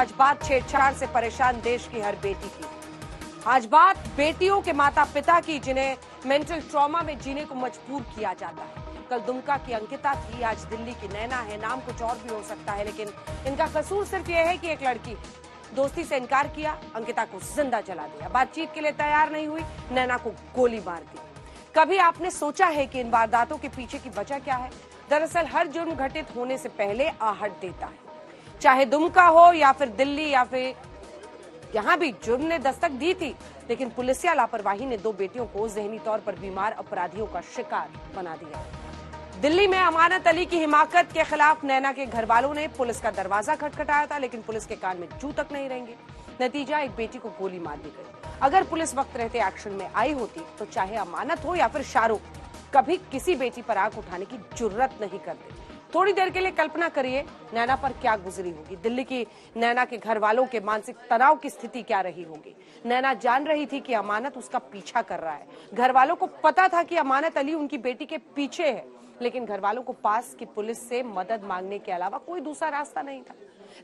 आज बात छेड़छाड़ से परेशान देश की हर बेटी की। आज बात बेटियों के माता पिता की, जिन्हें मेंटल ट्रॉमा में जीने को मजबूर किया जाता है। कल दुमका की अंकिता थी, आज दिल्ली की नैना है। नाम कुछ और भी हो सकता है, लेकिन इनका कसूर सिर्फ यह है कि एक लड़की दोस्ती से इनकार किया, अंकिता को जिंदा जला दिया। बातचीत के लिए तैयार नहीं हुई, नैना को गोली मार दी। कभी आपने सोचा है कि इन वारदातों के पीछे की वजह क्या है? दरअसल हर जुर्म घटित होने से पहले आहट देता है, चाहे दुमका हो या फिर दिल्ली या फिर यहां भी जुर्म ने दस्तक दी थी, लेकिन पुलिसिया लापरवाही ने दो बेटियों को जहनी तौर पर बीमार अपराधियों का शिकार बना दिया। दिल्ली में अमानत अली की हिमाकत के खिलाफ नैना के घर वालों ने पुलिस का दरवाजा खटखटाया था, लेकिन पुलिस के कान में जू तक नहीं रहेंगे। नतीजा, एक बेटी को गोली मार दी गई। अगर पुलिस वक्त रहते एक्शन में आई होती तो चाहे अमानत हो या फिर शाहरुख, कभी किसी बेटी पर आंख उठाने की जुर्रत नहीं करते। थोड़ी देर के लिए कल्पना करिए नैना पर क्या गुजरी होगी। दिल्ली की नैना के घर वालों के मानसिक तनाव की स्थिति क्या रही होगी। नैना जान रही थी कि अमानत उसका पीछा कर रहा है। घर वालों को पता था कि अमानत अली उनकी बेटी के पीछे है, लेकिन घर वालों को पास की पुलिस से मदद मांगने के अलावा कोई दूसरा रास्ता नहीं था।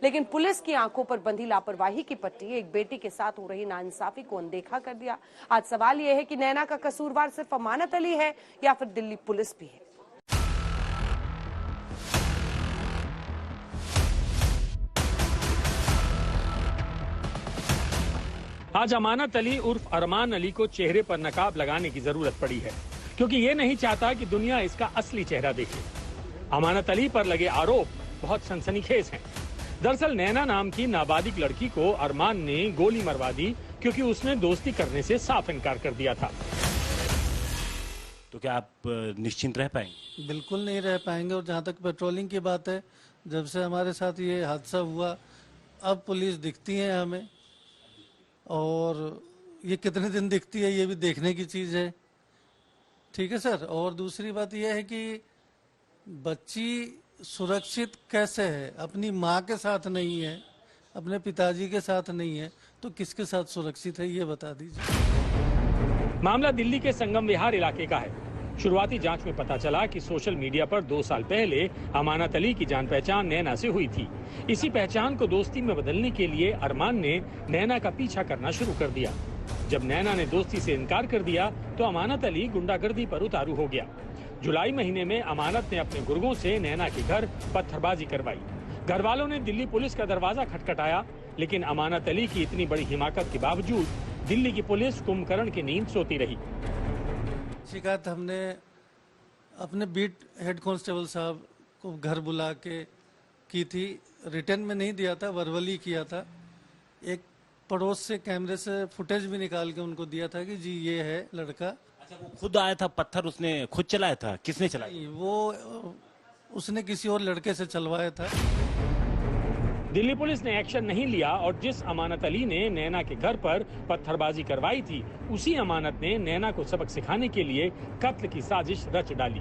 लेकिन पुलिस की आंखों पर बंधी लापरवाही की पट्टी एक बेटी के साथ हो रही नाइंसाफी को अनदेखा कर दिया। आज सवाल यह है कि नैना का कसूरवार सिर्फ अमानत अली है या फिर दिल्ली पुलिस भी है। आज अमानत अली उर्फ अरमान अली को चेहरे पर नकाब लगाने की जरूरत पड़ी है, क्योंकि ये नहीं चाहता कि दुनिया इसका असली चेहरा देखे। अमानत अली पर लगे आरोप बहुत सनसनीखेज हैं। दरअसल नैना नाम की नाबालिग लड़की को अरमान ने गोली मरवा दी, क्योंकि उसने दोस्ती करने से साफ इनकार कर दिया था। तो क्या आप निश्चिंत रह पाएंगे? बिल्कुल नहीं रह पाएंगे। और जहाँ तक पेट्रोलिंग की बात है, जब से हमारे साथ ये हादसा हुआ, अब पुलिस दिखती है हमें, और ये कितने दिन दिखती है ये भी देखने की चीज़ है। ठीक है सर। और दूसरी बात यह है कि बच्ची सुरक्षित कैसे है? अपनी माँ के साथ नहीं है, अपने पिताजी के साथ नहीं है, तो किसके साथ सुरक्षित है ये बता दीजिए। मामला दिल्ली के संगम विहार इलाके का है। शुरुआती जांच में पता चला कि सोशल मीडिया पर 2 साल पहले अमानत अली की जान पहचान नैना से हुई थी। इसी पहचान को दोस्ती में बदलने के लिए अरमान ने नैना का पीछा करना शुरू कर दिया। जब नैना ने दोस्ती से इनकार कर दिया तो अमानत अली गुंडागर्दी पर उतारू हो गया। जुलाई महीने में अमानत ने अपने गुर्गों से नैना के घर पत्थरबाजी करवाई। घर वालों ने दिल्ली पुलिस का दरवाजा खटखटाया, लेकिन अमानत अली की इतनी बड़ी हिमाकत के बावजूद दिल्ली की पुलिस कुंभकर्ण की नींद सोती रही। शिकायत हमने अपने बीट हेड कांस्टेबल साहब को घर बुला के की थी। रिटर्न में नहीं दिया था, वर्बली किया था। एक पड़ोस से कैमरे से फुटेज भी निकाल के उनको दिया था कि जी ये है लड़का। अच्छा, वो खुद आया था? पत्थर उसने खुद चलाया था? किसने चलाया? वो उसने किसी और लड़के से चलवाया था। दिल्ली पुलिस ने एक्शन नहीं लिया और जिस अमानत अली ने नैना के घर पर पत्थरबाजी करवाई थी, उसी अमानत ने नैना को सबक सिखाने के लिए कत्ल की साजिश रच डाली।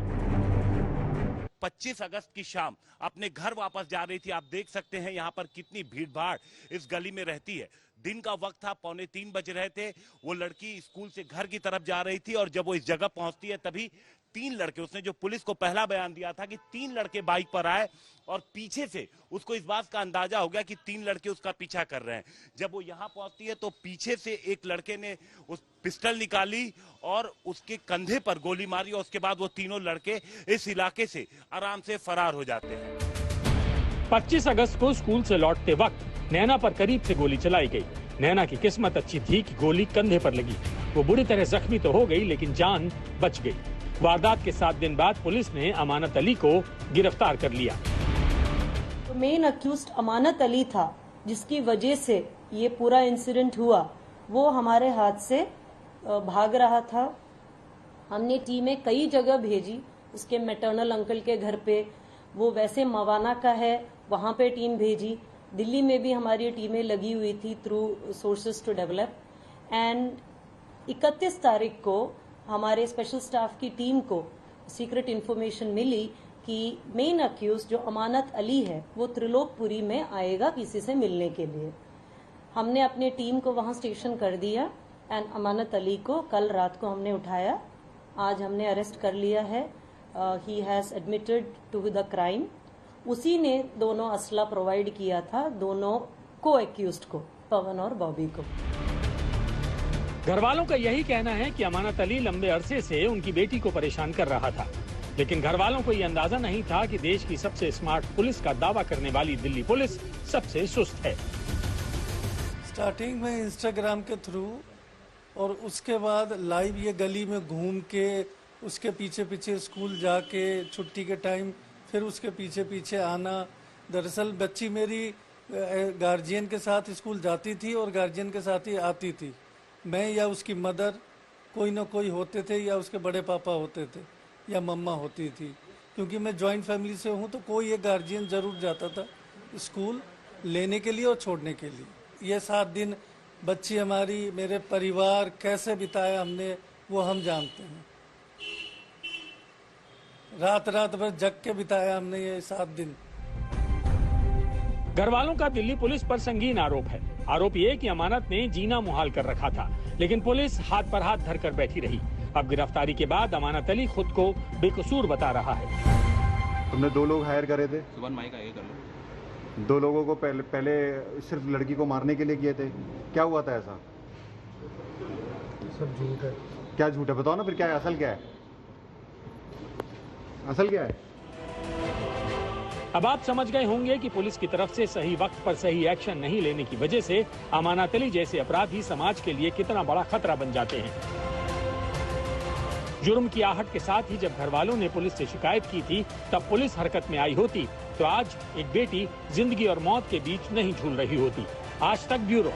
25 अगस्त की शाम अपने घर वापस जा रही थी। आप देख सकते हैं यहाँ पर कितनी भीड़ भाड़ इस गली में रहती है। दिन का वक्त था, 2:45 बज रहे थे। वो लड़की स्कूल से घर की तरफ जा रही थी और जब वो इस जगह पहुंचती है तभी 3 लड़के, उसने जो पुलिस को पहला बयान दिया था कि 3 लड़के बाइक पर आए और पीछे से उसको इस बात का अंदाजा हो गया कि 3 लड़के उसका पीछा कर रहे हैं। जब वो यहाँ पहुंचती है तो पीछे से एक लड़के ने उस पिस्टल निकाली और उसके कंधे पर गोली मारी और उसके बाद वो तीनों लड़के इस इलाके से आराम से फरार हो जाते हैं। 25 अगस्त को स्कूल से लौटते वक्त नैना पर करीब से गोली चलाई गई। नैना की किस्मत अच्छी थी कि गोली कंधे पर लगी। वो बुरी तरह जख्मी तो हो गई, लेकिन जान बच गई। वारदात के 7 दिन बाद पुलिस ने अमानत अली को गिरफ्तार कर लिया। तो मेन अक्यूज्ड अमानत अली था, जिसकी वजह से ये पूरा इंसिडेंट हुआ। वो हमारे हाथ से भाग रहा था। हमने टीमें कई जगह भेजी, उसके मैटरनल अंकल के घर पे, वो वैसे मवाना का है, वहां पे टीम भेजी। दिल्ली में भी हमारी टीमें लगी हुई थी through sources to develop. And 31 तारीख को हमारे स्पेशल स्टाफ की टीम को सीक्रेट इंफॉर्मेशन मिली कि मेन अक्यूज जो अमानत अली है वो त्रिलोकपुरी में आएगा किसी से मिलने के लिए। हमने अपने टीम को वहां स्टेशन कर दिया एंड अमानत अली को कल रात को हमने उठाया। आज हमने अरेस्ट कर लिया है। He has admitted to the crime. उसी ने दोनों असला प्रोवाइड किया था, दोनों को एक्यूज्ड को, पवन और बॉबी को। घर वालों का यही कहना है कि अमानत अली लंबे अरसे से उनकी बेटी को परेशान कर रहा था, लेकिन घर वालों को ये अंदाजा नहीं था कि देश की सबसे स्मार्ट पुलिस का दावा करने वाली दिल्ली पुलिस सबसे सुस्त है। स्टार्टिंग में इंस्टाग्राम के थ्रू और उसके बाद लाइव ये गली में घूम के, उसके पीछे पीछे स्कूल जाके छुट्टी के टाइम फिर उसके पीछे पीछे आना। दरअसल बच्ची मेरी गार्जियन के साथ स्कूल जाती थी और गार्जियन के साथ ही आती थी। मैं या उसकी मदर कोई ना कोई होते थे, या उसके बड़े पापा होते थे, या मम्मा होती थी। क्योंकि मैं जॉइंट फैमिली से हूँ तो कोई एक गार्जियन ज़रूर जाता था स्कूल लेने के लिए और छोड़ने के लिए। ये 7 दिन बच्ची हमारी, मेरे परिवार कैसे बिताया हमने, वो हम जानते हैं। रात रात भर जग के बिताया हमने ये 7 दिन। घर वालों का दिल्ली पुलिस पर संगीन आरोप है। आरोप ये कि अमानत ने जीना मुहाल कर रखा था, लेकिन पुलिस हाथ पर हाथ धरकर बैठी रही। अब गिरफ्तारी के बाद अमानत अली खुद को बेकसूर बता रहा है। तुमने 2 लोग हायर करे थे, सुबह माइक आगे कर लो। 2 लोगों को पहले सिर्फ लड़की को मारने के लिए किए थे। क्या हुआ था ऐसा? सब झूठ है। क्या झूठ है? बताओ ना फिर, क्या है असल, क्या है असल, क्या है? अब आप समझ गए होंगे कि पुलिस की तरफ से सही वक्त पर सही एक्शन नहीं लेने की वजह से अमानत अली जैसे अपराधी समाज के लिए कितना बड़ा खतरा बन जाते हैं। जुर्म की आहट के साथ ही जब घर वालों ने पुलिस से शिकायत की थी, तब पुलिस हरकत में आई होती तो आज एक बेटी जिंदगी और मौत के बीच नहीं झूल रही होती। आज तक ब्यूरो।